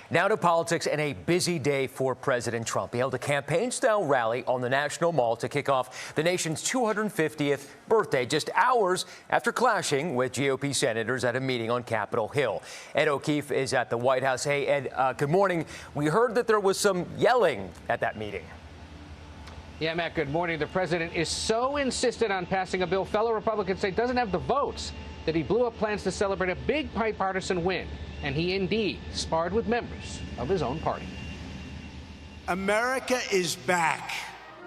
Now to politics and a busy day for President Trump. He held a campaign-style rally on the National Mall to kick off the nation's 250th birthday, just hours after clashing with GOP senators at a meeting on Capitol Hill. Ed O'Keefe is at the White House. Hey, Ed, good morning. We heard that there was some yelling at that meeting. Yeah, Matt, good morning. The president is so insistent on passing a bill fellow Republicans say doesn't have the votes that he blew up plans to celebrate a big bipartisan win. And he indeed sparred with members of his own party. America is back.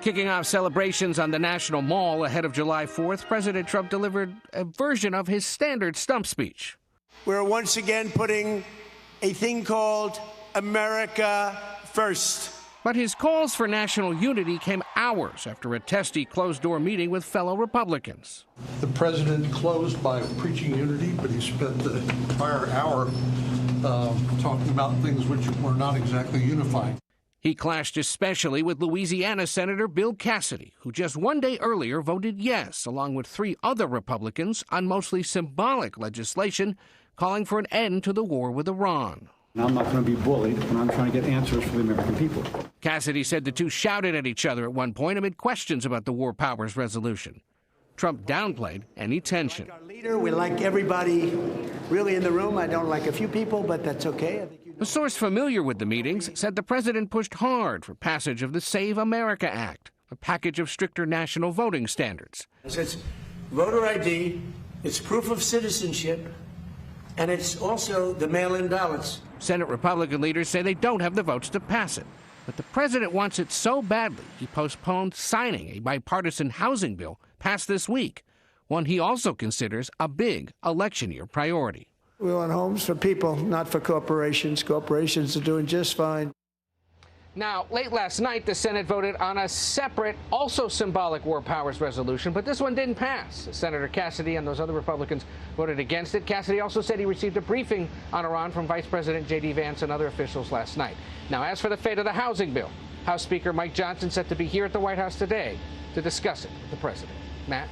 Kicking off celebrations on the National Mall ahead of July 4th, President Trump delivered a version of his standard stump speech. We're once again putting a thing called America First. But his calls for national unity came hours after a testy closed-door meeting with fellow Republicans. The president closed by preaching unity, but he spent the entire hour talking about things which were not exactly unifying. He clashed especially with Louisiana Senator Bill Cassidy, who just one day earlier voted yes, along with 3 other Republicans, on mostly symbolic legislation calling for an end to the war with Iran. I'm not going to be bullied when I'm trying to get answers for the American people. Cassidy said the two shouted at each other at one point amid questions about the War Powers Resolution. Trump downplayed any tension. Our leader, we like everybody really in the room. I don't like a few people, but that's okay. A source familiar with the meetings said the president pushed hard for passage of the Save America Act, a package of stricter national voting standards. It's voter ID, it's proof of citizenship, and it's also the mail-in ballots. Senate Republican leaders say they don't have the votes to pass it. But the president wants it so badly, he postponed signing a bipartisan housing bill passed this week, one he also considers a big election year priority. We want homes for people, not for corporations. Corporations are doing just fine. Now, late last night, the Senate voted on a separate, also symbolic War Powers resolution, but this one didn't pass. Senator Cassidy and those other Republicans voted against it. Cassidy also said he received a briefing on Iran from Vice President J.D. Vance and other officials last night. Now, as for the fate of the housing bill, House Speaker Mike Johnson set to be here at the White House today to discuss it with the president. Matt?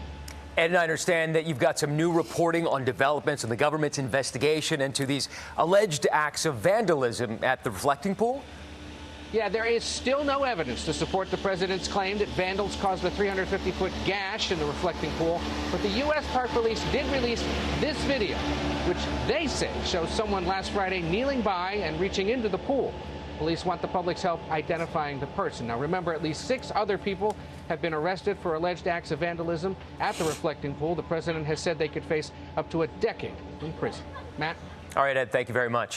Ed, and I understand that you've got some new reporting on developments in the government's investigation into these alleged acts of vandalism at the reflecting pool. Yeah, there is still no evidence to support the president's claim that vandals caused a 350-foot gash in the reflecting pool. But the U.S. Park Police did release this video, which they say shows someone last Friday kneeling by and reaching into the pool. Police want the public's help identifying the person. Now, remember, at least 6 other people have been arrested for alleged acts of vandalism at the reflecting pool. The president has said they could face up to a decade in prison. Matt? All right, Ed, thank you very much.